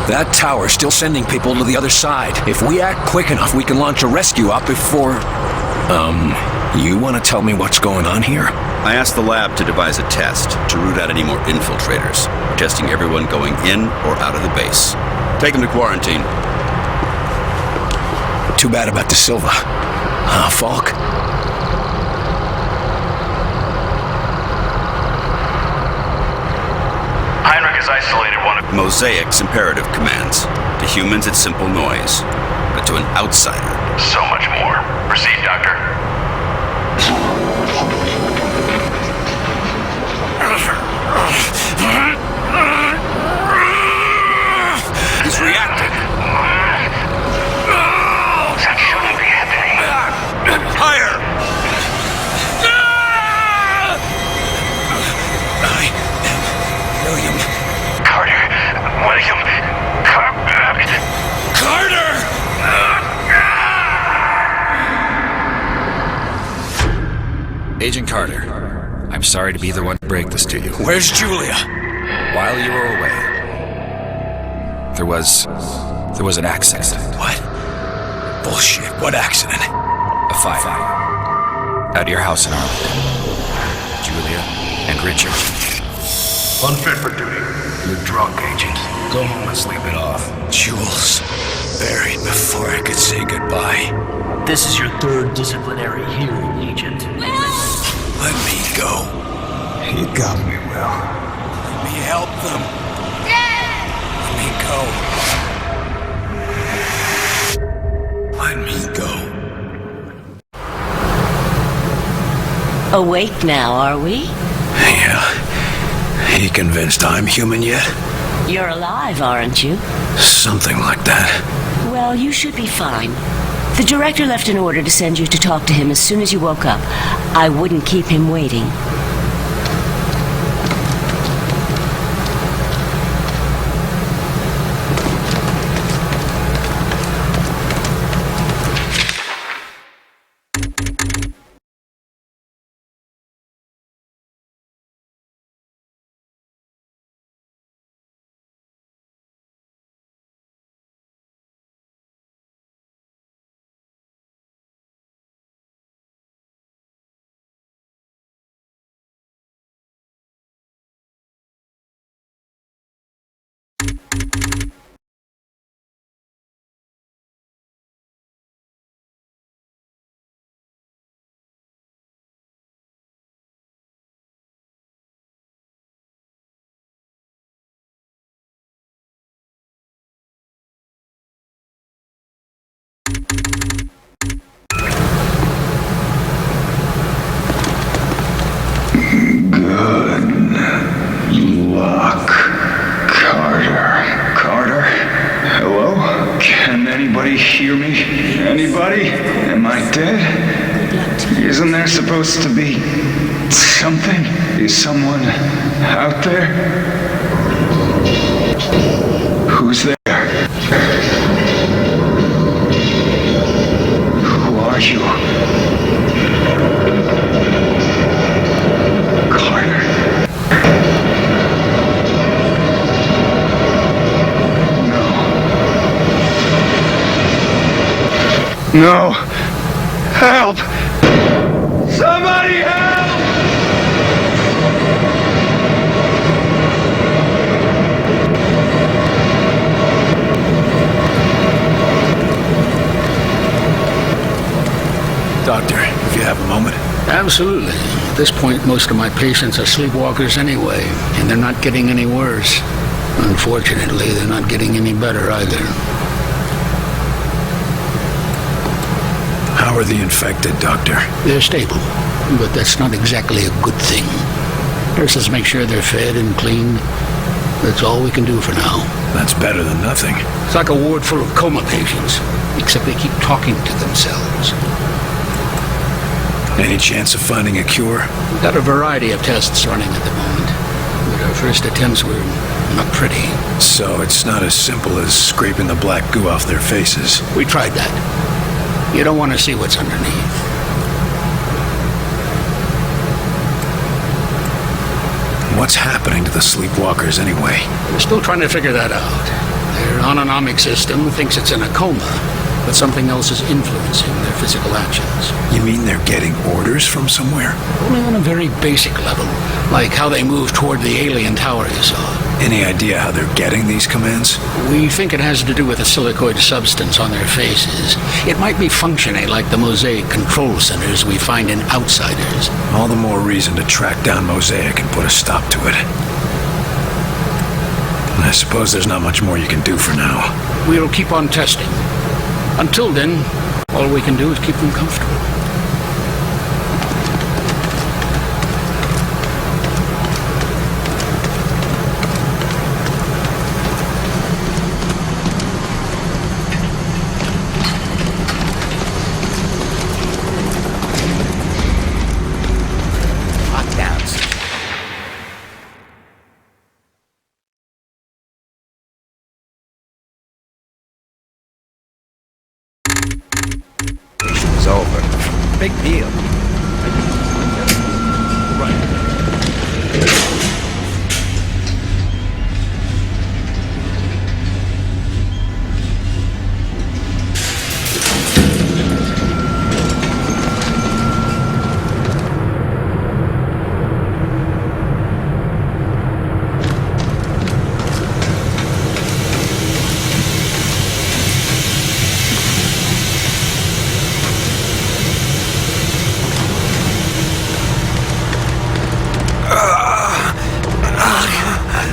That tower's still sending people to the other side. If we act quick enough, we can launch a rescue op before... You want to tell me what's going on here? I asked the lab to devise a test to root out any more infiltrators, testing everyone going in or out of the base. Take them to quarantine. Too bad about the Silva. Falk? Heinrich has isolated one of... Mosaic's imperative commands. To humans, it's simple noise. But to an outsider... So much more. Proceed, Doctor. He's reacting. That shouldn't be happening. Higher! William. Carter. William. Carter! Agent Carter, I'm sorry to be the one to break this to you. Where's Julia? While you were away, there was an accident. What? Bullshit. What accident? A fire. At your house in Arlington. Julia and Richard. Unfit for duty. You're drunk, Agent. Go home and sleep it off. Jules. Buried before I could say goodbye. This is your third disciplinary hearing, Agent. Let me go. You got me, Will. Let me help them. Let me go. Awake now, are we? Yeah. He convinced I'm human yet? You're alive, aren't you? Something like that. Well, you should be fine. The director left an order to send you to talk to him as soon as you woke up. I wouldn't keep him waiting. Luck. Carter? Hello? Can anybody hear me? Anybody? Am I dead? Isn't there supposed to be something? Is someone out there? Who's there? Who are you? Carter? No! Help! Somebody help! Doctor, if you have a moment. Absolutely. At this point, most of my patients are sleepwalkers anyway, and they're not getting any worse. Unfortunately, they're not getting any better either. How are the infected, Doctor? They're stable, but that's not exactly a good thing. Nurses make sure they're fed and cleaned. That's all we can do for now. That's better than nothing. It's like a ward full of coma patients, except they keep talking to themselves. Any chance of finding a cure? We've got a variety of tests running at the moment, but our first attempts were not pretty. So it's not as simple as scraping the black goo off their faces. We tried that. You don't want to see what's underneath. What's happening to the sleepwalkers anyway? We're still trying to figure that out. Their autonomic system thinks it's in a coma, but something else is influencing their physical actions. You mean they're getting orders from somewhere? Only on a very basic level, like how they move toward the alien tower you saw. Any idea how they're getting these commands? We think it has to do with a silicoid substance on their faces. It might be functioning like the Mosaic control centers we find in Outsiders. All the more reason to track down Mosaic and put a stop to it. I suppose there's not much more you can do for now. We'll keep on testing. Until then, all we can do is keep them comfortable. It's over. Big deal.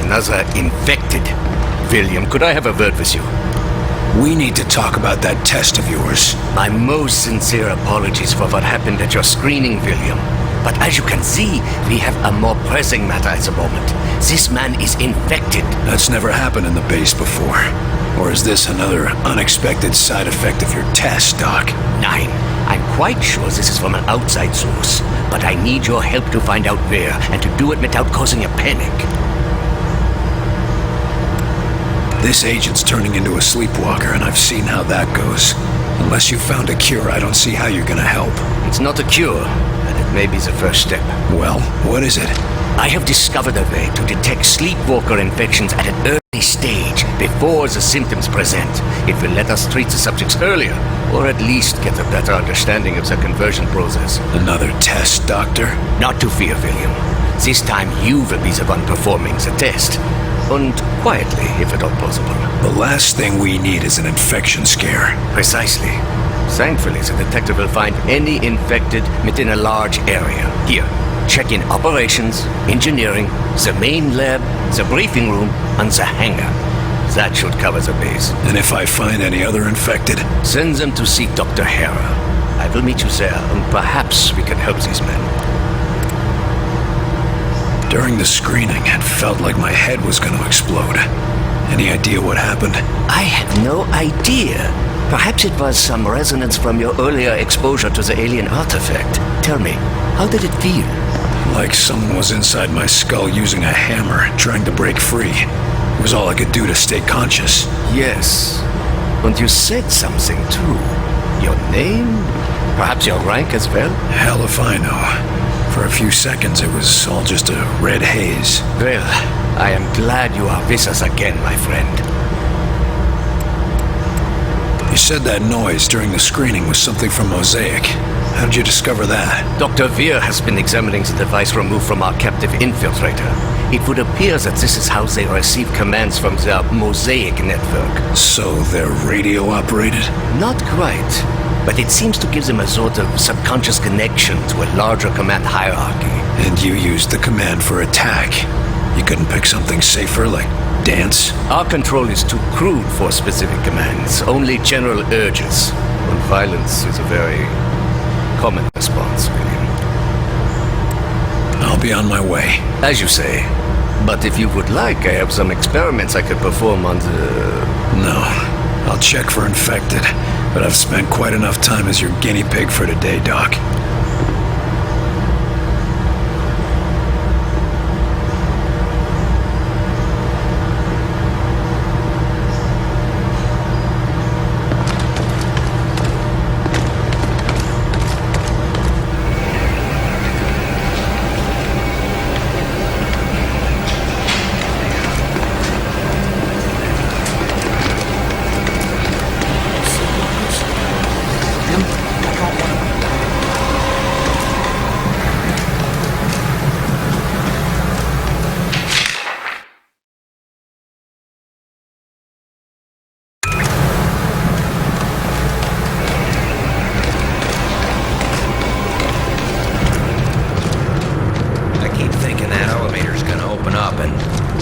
Another infected. William, could I have a word with you? We need to talk about that test of yours. My most sincere apologies for what happened at your screening, William. But as you can see, we have a more pressing matter at the moment. This man is infected. That's never happened in the base before. Or is this another unexpected side effect of your test, Doc? Nine. I'm quite sure this is from an outside source, but I need your help to find out where, and to do it without causing a panic. This agent's turning into a sleepwalker, and I've seen how that goes. Unless you found a cure, I don't see how you're gonna help. It's not a cure, and it may be the first step. Well, what is it? I have discovered a way to detect sleepwalker infections at an early stage, before the symptoms present. It will let us treat the subjects earlier, or at least get a better understanding of the conversion process. Another test, Doctor? Not to fear, William. This time you will be the one performing the test. And quietly, if at all possible. The last thing we need is an infection scare. Precisely. Thankfully, the detective will find any infected within a large area. Here, check in operations, engineering, the main lab, the briefing room, and the hangar. That should cover the base. And if I find any other infected? Send them to see Dr. Hera. I will meet you there, and perhaps we can help these men. During the screening, it felt like my head was going to explode. Any idea what happened? I have no idea. Perhaps it was some resonance from your earlier exposure to the alien artifact. Tell me, how did it feel? Like someone was inside my skull using a hammer, trying to break free. It was all I could do to stay conscious. Yes. And you said something, too. Your name? Perhaps your rank as well? Hell if I know. For a few seconds, it was all just a red haze. Well, I am glad you are with us again, my friend. You said that noise during the screening was something from Mosaic. How did you discover that? Dr. Veer has been examining the device removed from our captive infiltrator. It would appear that this is how they receive commands from their Mosaic network. So they're radio operated? Not quite. But it seems to give them a sort of subconscious connection to a larger command hierarchy. And you used the command for attack. You couldn't pick something safer, like dance? Our control is too crude for specific commands, only general urges. And violence is a very common response, William. I'll be on my way. As you say. But if you would like, I have some experiments I could perform on the... No. I'll check for infected. But I've spent quite enough time as your guinea pig for today, Doc.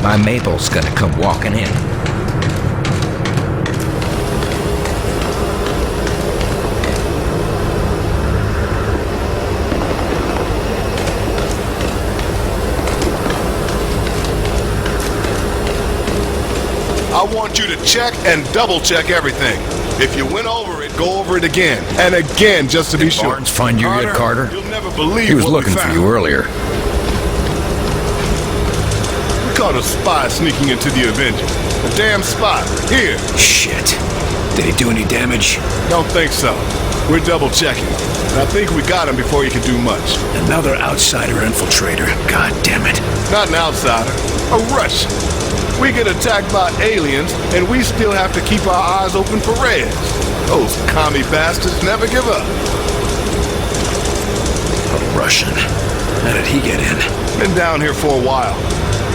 My Mabel's gonna come walking in. I want you to check and double check everything. If you went over it, go over it again and again just to be sure. Barnes find you yet, Carter? You'll never believe He was what looking we for found. you earlier. We caught a spy sneaking into the Avenger. A damn spy. Here. Shit. Did he do any damage? Don't think so. We're double checking. And I think we got him before he could do much. Another outsider infiltrator. God damn it. Not an outsider. A Russian. We get attacked by aliens, and we still have to keep our eyes open for Reds. Those commie bastards never give up. A Russian. How did he get in? Been down here for a while.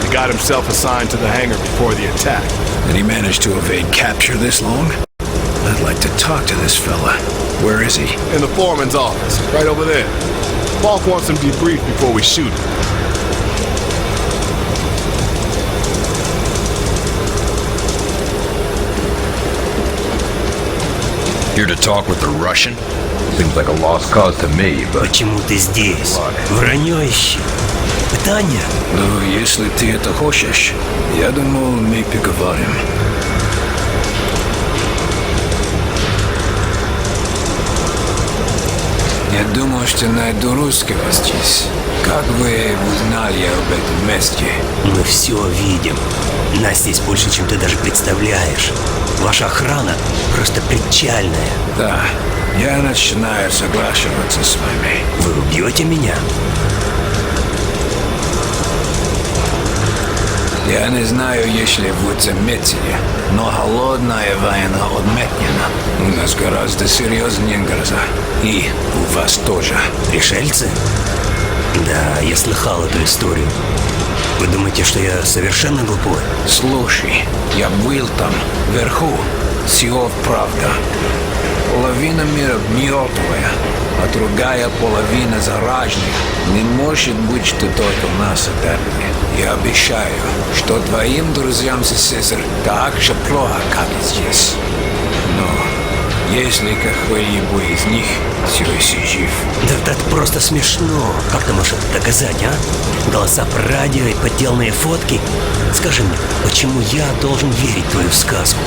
He got himself assigned to the hangar before the attack. Did he manage to evade capture this long? I'd like to talk to this fella. Where is he? In the foreman's office, right over there. Falk wants him debriefed before we shoot him. Here to talk with the Russian? Seems like a lost cause to me, but... Почему ты здесь? Вранье ищи. Пытание? Ну, если ты это хочешь, я думал, мы поговорим. Я думаю, что найду русского здесь. Как вы узнали об этом месте? Мы все видим. Нас здесь больше, чем ты даже представляешь. Ваша охрана просто причальная. Да, я начинаю соглашиваться с вами. Вы убьете меня? Я не знаю, если вы заметили, но холодная война отметнена. У нас гораздо серьезнее гроза. И у вас тоже. Пришельцы? Да, я слыхал эту историю. Вы думаете, что я совершенно глупой? Слушай, я был там, вверху. Все правда. Половина мира мертвая, а другая половина зараженная. Не может быть, что только нас оторвали. Я обещаю, что твоим друзьям СССР так же плохо, как и здесь. Но если какой-либо из них все еще жив... Да это просто смешно. Как ты можешь это доказать, а? Голоса по радио и подделанные фотки? Скажи мне, почему я должен верить в твою сказку?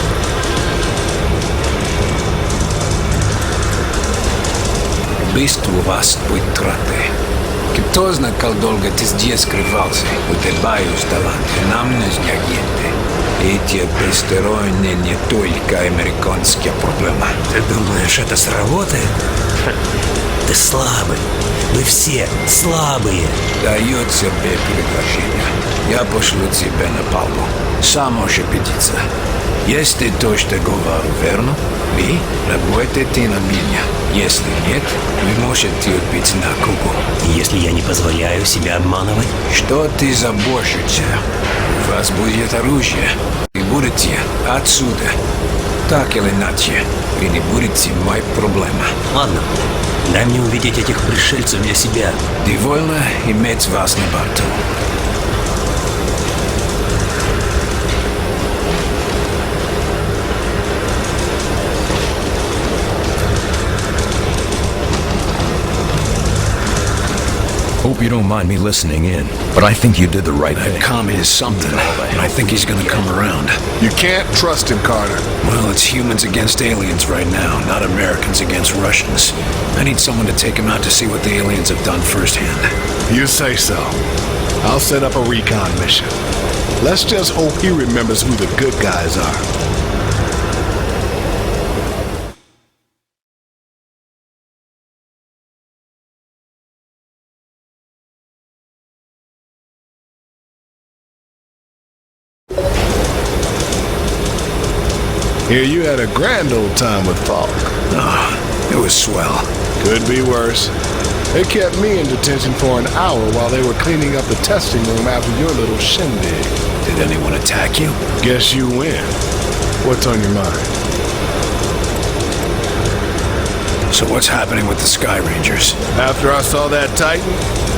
Убийство вас будет траты. Кто знает, как долго ты здесь скрывался? Удивляюсь, таланты. Нам нужны агенты. Эти посторонние не только американские проблемы. Ты думаешь, это сработает? Ты слабый. Вы все слабые. Даю тебе предложение. Я пошлю тебя на палубу. Сам можешь убедиться. Если то, что говорю, верно, вы работаете на меня. Если нет, вы можете убить на Кубу. Если я не позволяю себя обманывать? Что ты заботишься? У вас будет оружие. Вы будете отсюда. Так или иначе, вы не будете моей проблемой. Ладно, дай мне увидеть этих пришельцев для себя. Довольно иметь вас на борту. Hope you don't mind me listening in, but I think you did the right thing. That commie is something, and I think he's gonna come around. You can't trust him, Carter. Well, it's humans against aliens right now, not Americans against Russians. I need someone to take him out to see what the aliens have done firsthand. You say so. I'll set up a recon mission. Let's just hope he remembers who the good guys are. Here you had a grand old time with Falk. Oh, it was swell. Could be worse. They kept me in detention for an hour while they were cleaning up the testing room after your little shindig. Did anyone attack you? Guess you win. What's on your mind? So what's happening with the Sky Rangers? After I saw that Titan,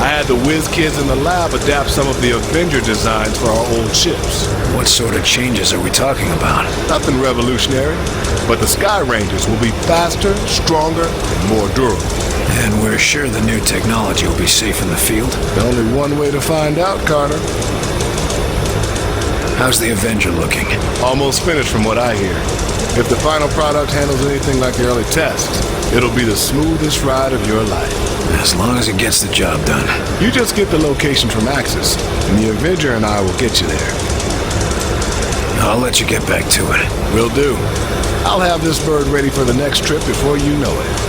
I had the whiz kids in the lab adapt some of the Avenger designs for our old ships. What sort of changes are we talking about? Nothing revolutionary, but the Sky Rangers will be faster, stronger, and more durable. And we're sure the new technology will be safe in the field? Only one way to find out, Carter. How's the Avenger looking? Almost finished from what I hear. If the final product handles anything like the early tests, it'll be the smoothest ride of your life. As long as it gets the job done. You just get the location from Axis, and the Avenger and I will get you there. I'll let you get back to it. Will do. I'll have this bird ready for the next trip before you know it.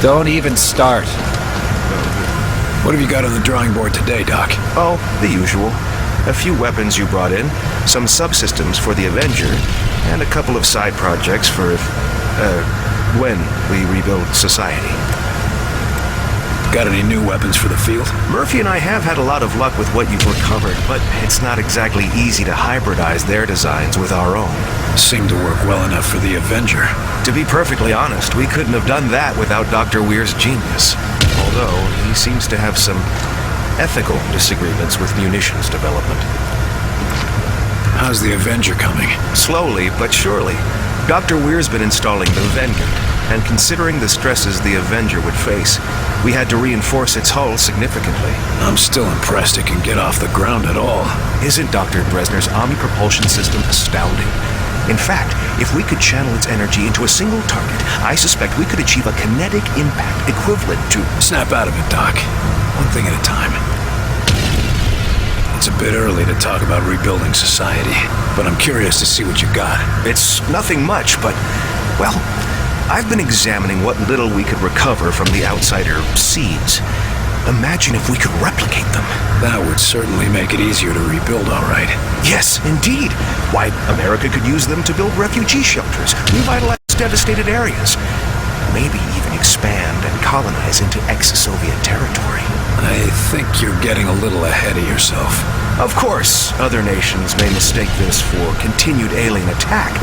Don't even start. What have you got on the drawing board today, Doc? Oh, the usual. A few weapons you brought in, some subsystems for the Avenger, and a couple of side projects for, when we rebuild society. Got any new weapons for the field? Murphy and I have had a lot of luck with what you've recovered, but it's not exactly easy to hybridize their designs with our own. Seemed to work well enough for the Avenger. To be perfectly honest, we couldn't have done that without Dr. Weir's genius. Although, he seems to have some ethical disagreements with munitions development. How's the Avenger coming? Slowly, but surely. Dr. Weir's been installing the Vanguard, and considering the stresses the Avenger would face, we had to reinforce its hull significantly. I'm still impressed it can get off the ground at all. Isn't Dr. Bresner's omni-propulsion system astounding? In fact, if we could channel its energy into a single target, I suspect we could achieve a kinetic impact equivalent to... Snap out of it, Doc. One thing at a time. It's a bit early to talk about rebuilding society, but I'm curious to see what you got. It's nothing much, but, well, I've been examining what little we could recover from the outsider seeds. Imagine if we could replicate them. That would certainly make it easier to rebuild, all right. Yes, indeed. Why, America could use them to build refugee shelters, revitalize devastated areas, maybe even expand and colonize into ex-Soviet territory. I think you're getting a little ahead of yourself. Of course, other nations may mistake this for continued alien attack,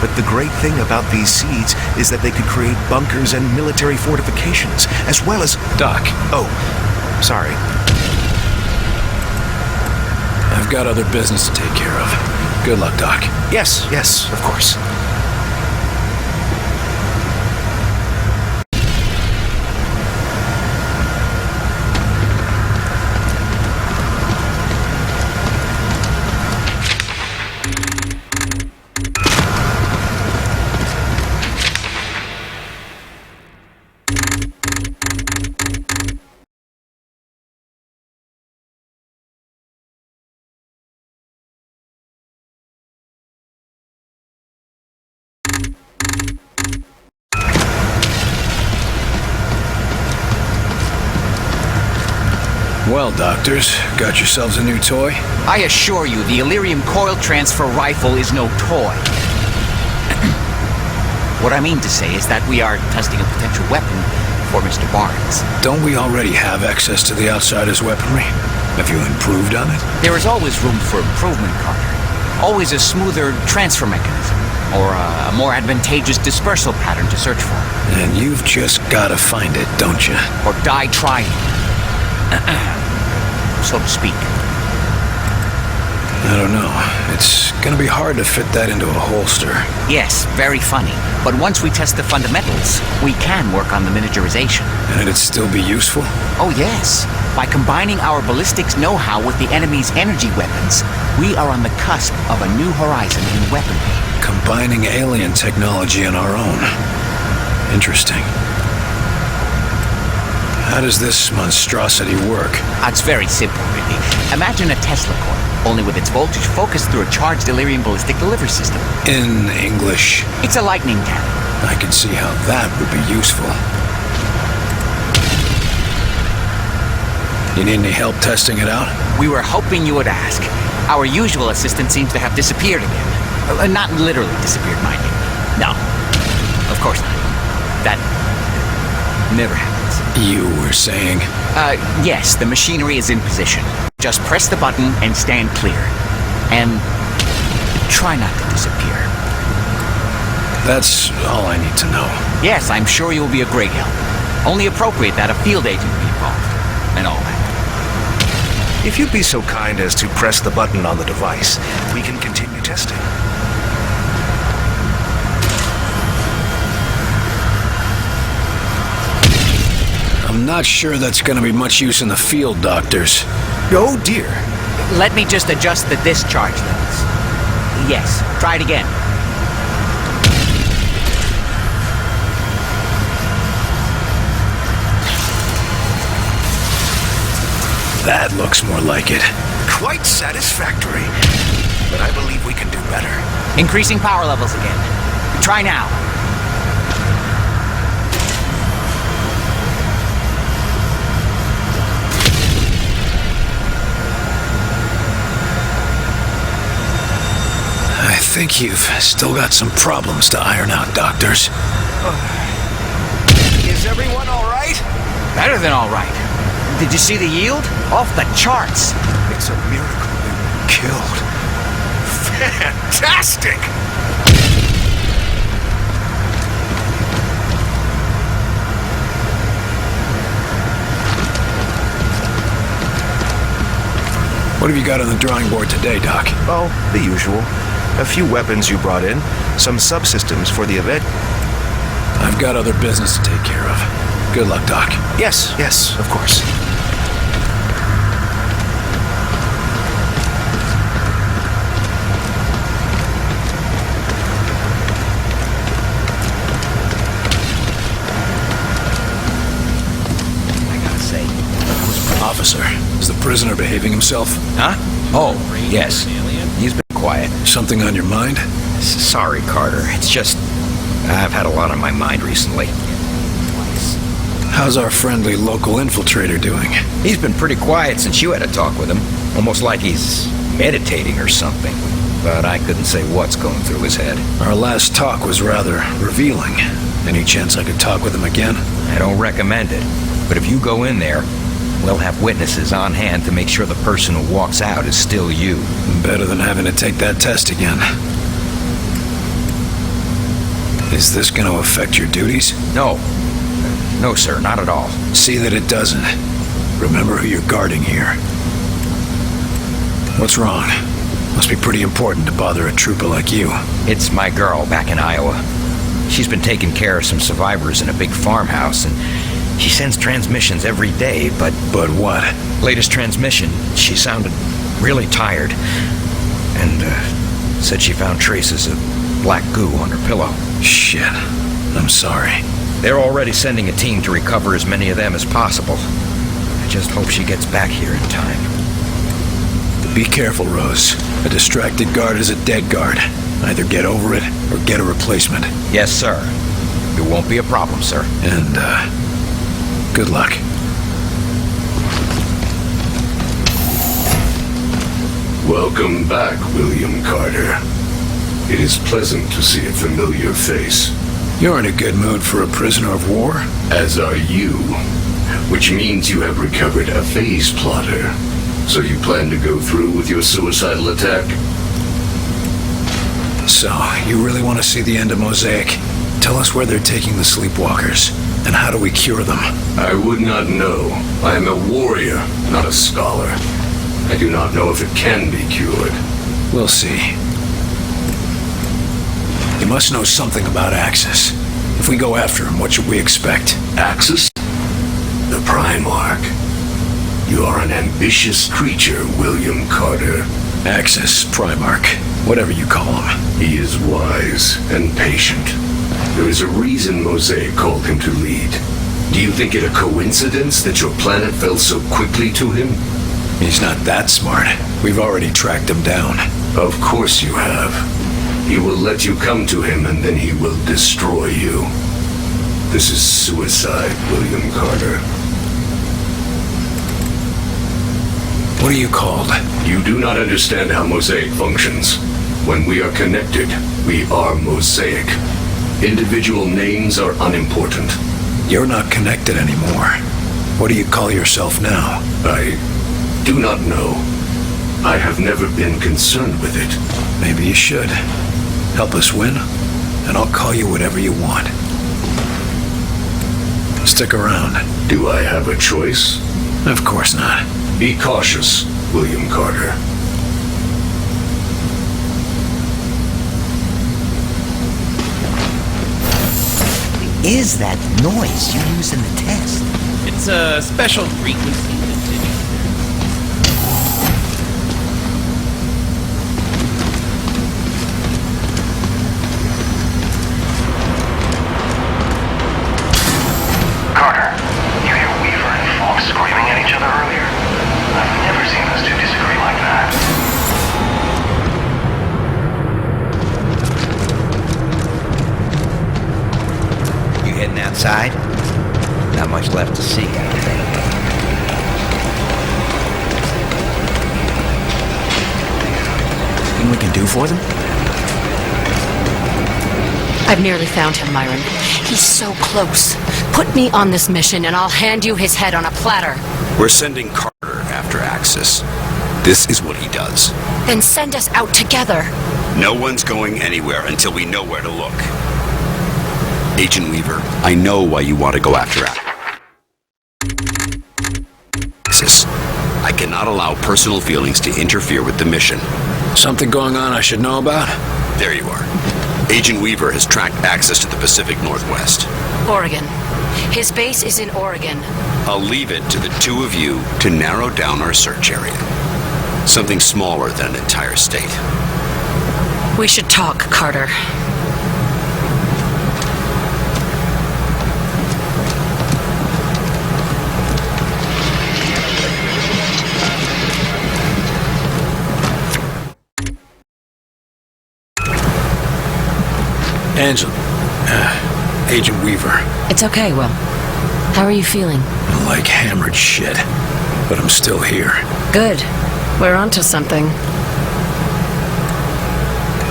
but the great thing about these seeds is that they could create bunkers and military fortifications, as well as... Doc. Oh, sorry. I've got other business to take care of. Good luck, Doc. Yes, of course. Well, doctors, got yourselves a new toy? I assure you, the Illyrium coil transfer rifle is no toy. What I mean to say is that we are testing a potential weapon for Mr. Barnes. Don't we already have access to the outsider's weaponry? Have you improved on it? There is always room for improvement, Carter. Always a smoother transfer mechanism, or a more advantageous dispersal pattern to search for. And you've just gotta find it, don't you? Or die trying. So to speak. I don't know. It's gonna be hard to fit that into a holster. Yes, very funny. But once we test the fundamentals, we can work on the miniaturization. And it'd still be useful? Oh, yes. By combining our ballistics know-how with the enemy's energy weapons, we are on the cusp of a new horizon in weaponry. Combining alien technology and our own. Interesting. How does this monstrosity work? It's very simple, really. Imagine a Tesla coil, only with its voltage focused through a charged delirium ballistic delivery system. In English? It's a lightning cannon. I can see how that would be useful. You need any help testing it out? We were hoping you would ask. Our usual assistant seems to have disappeared again. Not literally disappeared, mind you. No. Of course not. That never happens. You were saying? Yes, the machinery is in position. Just press the button and stand clear. And try not to disappear. That's all I need to know. Yes, I'm sure you'll be a great help. Only appropriate that a field agent be involved. And all that. If you'd be so kind as to press the button on the device, we can continue testing. I'm not sure that's going to be much use in the field, doctors. Oh dear. Let me just adjust the discharge levels. Yes, try it again. That looks more like it. Quite satisfactory. But I believe we can do better. Increasing power levels again. Try now. I think you've still got some problems to iron out, doctors. Is everyone all right? Better than all right. Did you see the yield? Off the charts. It's a miracle we were killed. Fantastic! What have you got on the drawing board today, Doc? Oh, the usual. A few weapons you brought in, some subsystems for the event. I've got other business to take care of. Good luck, Doc. Yes, of course. Officer, is the prisoner behaving himself? Huh? Oh, yes. He's been quiet. Something on your mind? Sorry, Carter. It's just... I've had a lot on my mind recently. How's our friendly local infiltrator doing? He's been pretty quiet since you had a talk with him. Almost like he's meditating or something. But I couldn't say what's going through his head. Our last talk was rather revealing. Any chance I could talk with him again? I don't recommend it. But if you go in there, we'll have witnesses on hand to make sure the person who walks out is still you. Better than having to take that test again. Is this going to affect your duties? No. No, sir, not at all. See that it doesn't. Remember who you're guarding here. What's wrong? Must be pretty important to bother a trooper like you. It's my girl back in Iowa. She's been taking care of some survivors in a big farmhouse, and she sends transmissions every day, but... But what? Latest transmission, she sounded really tired. And, said she found traces of black goo on her pillow. Shit. I'm sorry. They're already sending a team to recover as many of them as possible. I just hope she gets back here in time. Be careful, Rose. A distracted guard is a dead guard. Either get over it, or get a replacement. Yes, sir. It won't be a problem, sir. And, good luck. Welcome back, William Carter. It is pleasant to see a familiar face. You're in a good mood for a prisoner of war? As are you. Which means you have recovered a phase plotter. So you plan to go through with your suicidal attack? So, you really want to see the end of Mosaic? Tell us where they're taking the sleepwalkers, and how do we cure them? I would not know. I am a warrior, not a scholar. I do not know if it can be cured. We'll see. You must know something about Axis. If we go after him, what should we expect? Axis? The Primarch. You are an ambitious creature, William Carter. Axis, Primarch, whatever you call him. He is wise and patient. There is a reason Mosaic called him to lead. Do you think it a coincidence that your planet fell so quickly to him? He's not that smart. We've already tracked him down. Of course you have. He will let you come to him and then he will destroy you. This is suicide, William Carter. What are you called? You do not understand how Mosaic functions. When we are connected, we are Mosaic. Individual names are unimportant. You're not connected anymore. What do you call yourself now? I do not know. I have never been concerned with it. Maybe you should. Help us win, and I'll call you whatever you want. Stick around. Do I have a choice? Of course not. Be cautious, William Carter. Is that noise you use in the test? It's a special frequency. Carter, you hear Weaver and Falk screaming at each other earlier? I've never seen those two disagree like that. You heading outside? Not much left to see. Anything we can do for them? I've nearly found him, Myron. He's so close. Put me on this mission and I'll hand you his head on a platter. We're sending Carter after Axis. This is what he does. Then send us out together. No one's going anywhere until we know where to look. Agent Weaver, I know why you want to go after Axis. I cannot allow personal feelings to interfere with the mission. Something going on I should know about? There you are. Agent Weaver has tracked Axis to the Pacific Northwest. Oregon. His base is in Oregon. I'll leave it to the two of you to narrow down our search area. Something smaller than an entire state. We should talk, Carter. Angela. Agent Weaver. It's okay, Will. How are you feeling? I'm like hammered shit. But I'm still here. Good. We're onto something.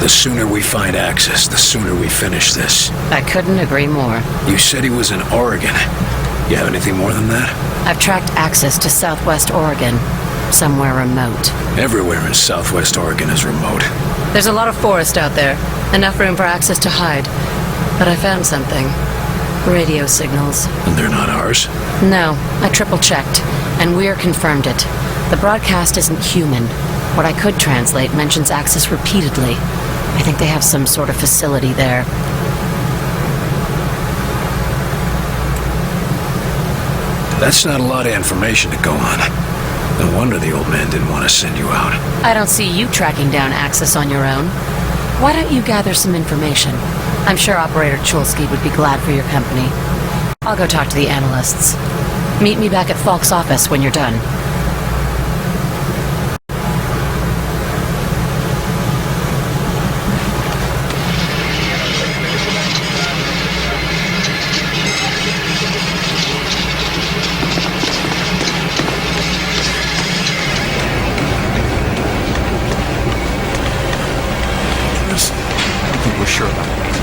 The sooner we find Axis, the sooner we finish this. I couldn't agree more. You said he was in Oregon. You have anything more than that? I've tracked Axis to southwest Oregon. Somewhere remote. Everywhere in southwest Oregon is remote. There's a lot of forest out there. Enough room for Axis to hide. But I found something. Radio signals. And they're not ours? No, I triple-checked. And Weir confirmed it. The broadcast isn't human. What I could translate mentions Axis repeatedly. I think they have some sort of facility there. That's not a lot of information to go on. No wonder the old man didn't want to send you out. I don't see you tracking down Axis on your own. Why don't you gather some information? I'm sure Operator Chulsky would be glad for your company. I'll go talk to the analysts. Meet me back at Falk's office when you're done. Sure about it.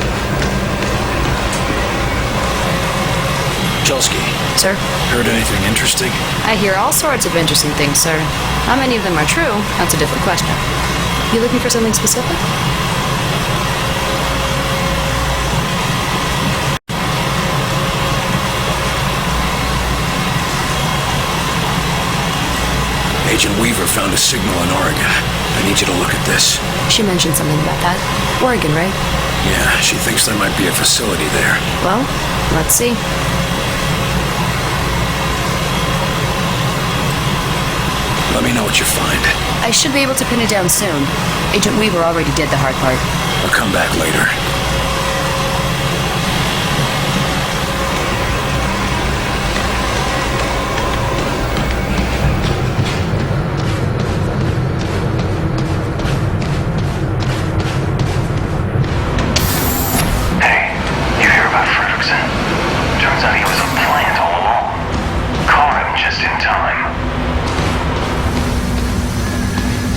Chelsky. Sir? Heard anything interesting? I hear all sorts of interesting things, sir. How many of them are true? That's a different question. You looking for something specific? Agent Weaver found a signal in Oregon. I need you to look at this. She mentioned something about that. Oregon, right? Yeah, she thinks there might be a facility there. Well, let's see. Let me know what you find. I should be able to pin it down soon. Agent Weaver already did the hard part. I'll come back later.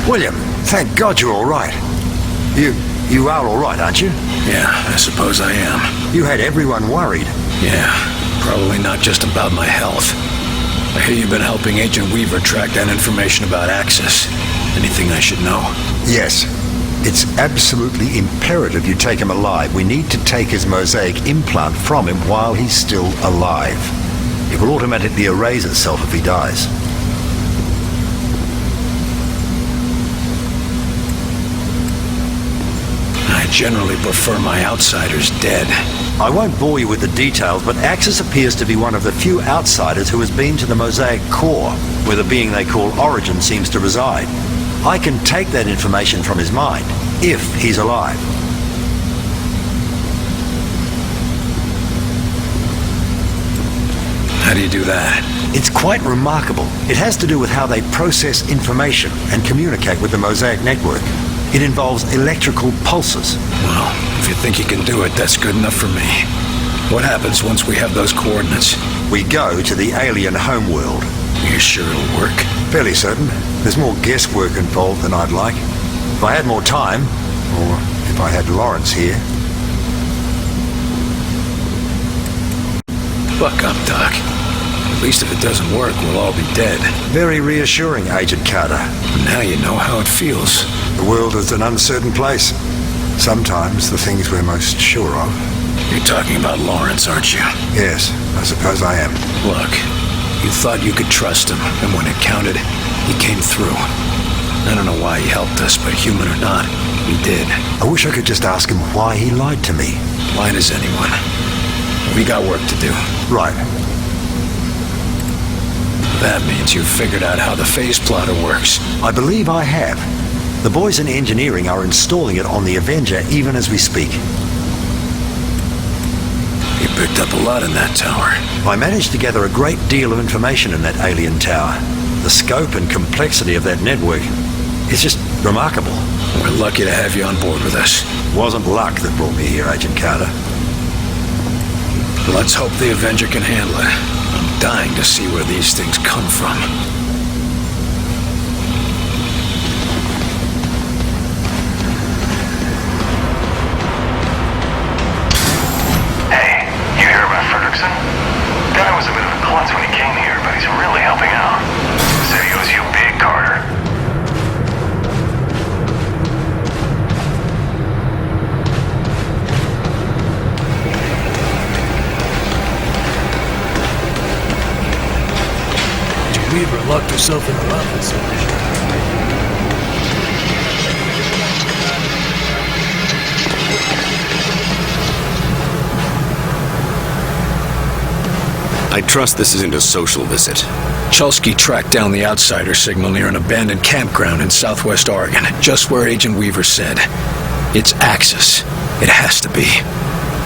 William, thank God you're all right. You are all right, aren't you? Yeah, I suppose I am. You had everyone worried. Yeah, probably not just about my health. I hear you've been helping Agent Weaver track down information about Axis. Anything I should know? Yes. It's absolutely imperative you take him alive. We need to take his mosaic implant from him while he's still alive. It will automatically erase itself if he dies. I generally prefer my outsiders dead. I won't bore you with the details, but Axis appears to be one of the few outsiders who has been to the Mosaic core, where the being they call Origin seems to reside. I can take that information from his mind, if he's alive. How do you do that? It's quite remarkable. It has to do with how they process information and communicate with the Mosaic network. It involves electrical pulses. Well, if you think you can do it, that's good enough for me. What happens once we have those coordinates? We go to the alien homeworld. You sure it'll work? Fairly certain. There's more guesswork involved than I'd like. If I had more time, or if I had Lawrence here. Buck up, Doc. At least if it doesn't work, we'll all be dead. Very reassuring, Agent Carter. Now you know how it feels. The world is an uncertain place. Sometimes the things we're most sure of. You're talking about Lawrence, aren't you? Yes, I suppose I am. Look, you thought you could trust him, and when it counted, he came through. I don't know why he helped us, but human or not, he did. I wish I could just ask him why he lied to me. Why does anyone? We got work to do. Right. That means you've figured out how the phase plotter works. I believe I have. The boys in engineering are installing it on the Avenger even as we speak. You picked up a lot in that tower. I managed to gather a great deal of information in that alien tower. The scope and complexity of that network is just remarkable. We're lucky to have you on board with us. Wasn't luck that brought me here, Agent Carter. Let's hope the Avenger can handle it. I'm dying to see where these things come from. Hey, you hear about Fredrickson? Guy was a bit of a klutz when he came here, but he's really helping out. Said he owes you big, Carter. Weaver locked herself in her office. I trust this isn't a social visit. Chulsky tracked down the outsider signal near an abandoned campground in southwest Oregon, just where Agent Weaver said. It's Axis. It has to be.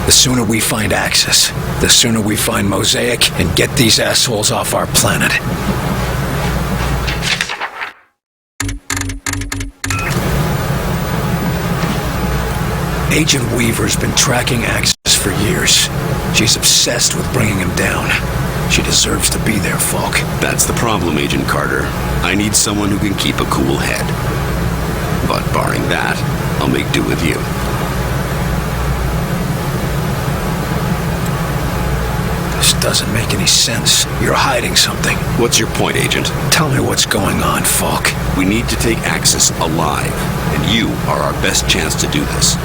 The sooner we find Axis, the sooner we find Mosaic and get these assholes off our planet. Agent Weaver's been tracking Axis for years. She's obsessed with bringing him down. She deserves to be there, Falk. That's the problem, Agent Carter. I need someone who can keep a cool head. But barring that, I'll make do with you. This doesn't make any sense. You're hiding something. What's your point, Agent? Tell me what's going on, Falk. We need to take Axis alive, and you are our best chance to do this.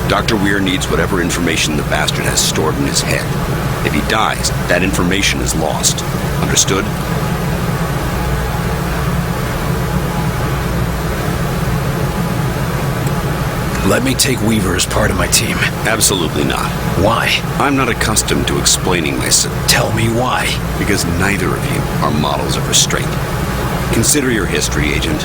Dr. Weir needs whatever information the bastard has stored in his head. If he dies, that information is lost. Understood? Let me take Weaver as part of my team. Absolutely not. Why? I'm not accustomed to explaining myself. Tell me why. Because neither of you are models of restraint. Consider your history, Agent.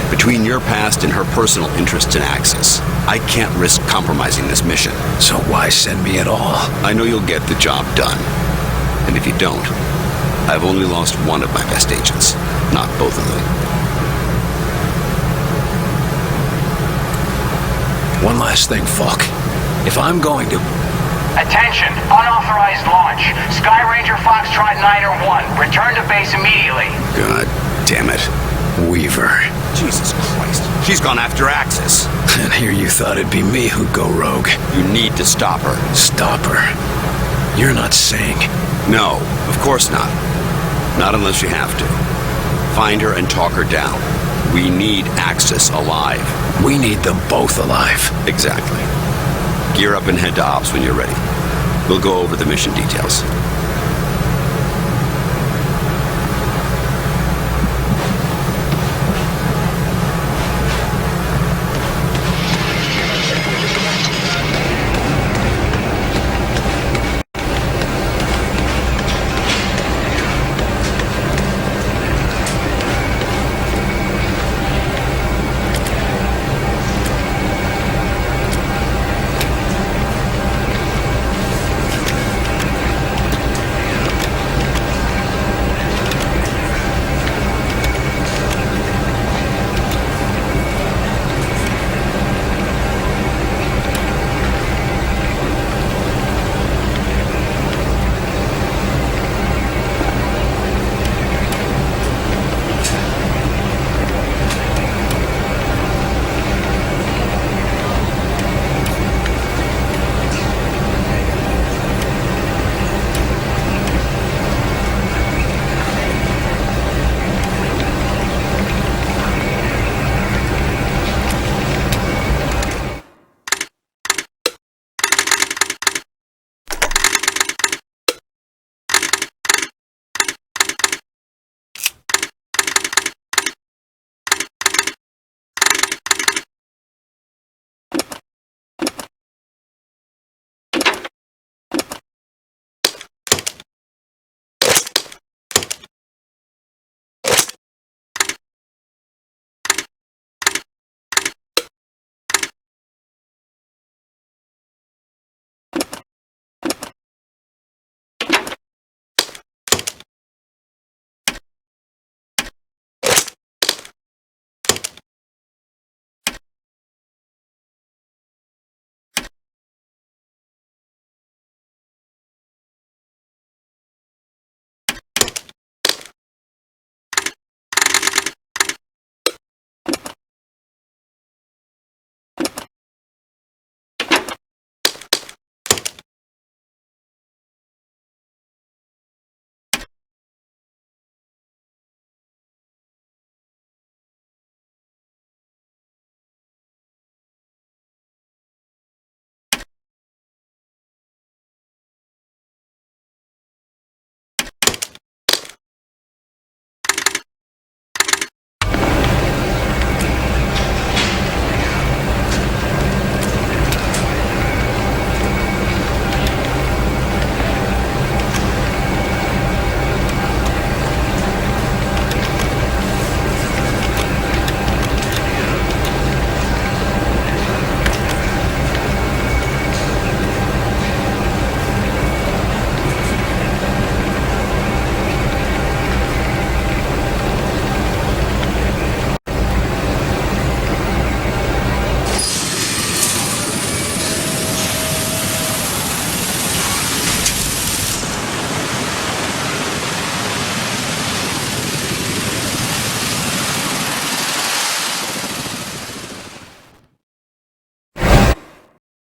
Between your past and her personal interests in Axis, I can't risk compromising this mission. So why send me at all? I know you'll get the job done. And if you don't, I've only lost one of my best agents, not both of them. One last thing, Falk. If I'm going to... Attention! Unauthorized launch. Sky Ranger Foxtrot 901. Return to base immediately. God damn it. Weaver. Jesus Christ. She's gone after Axis. And here you thought it'd be me who'd go rogue. You need to stop her. Stop her? You're not saying... No, of course not. Not unless you have to. Find her and talk her down. We need Axis alive. We need them both alive. Exactly. Gear up and head to Ops when you're ready. We'll go over the mission details.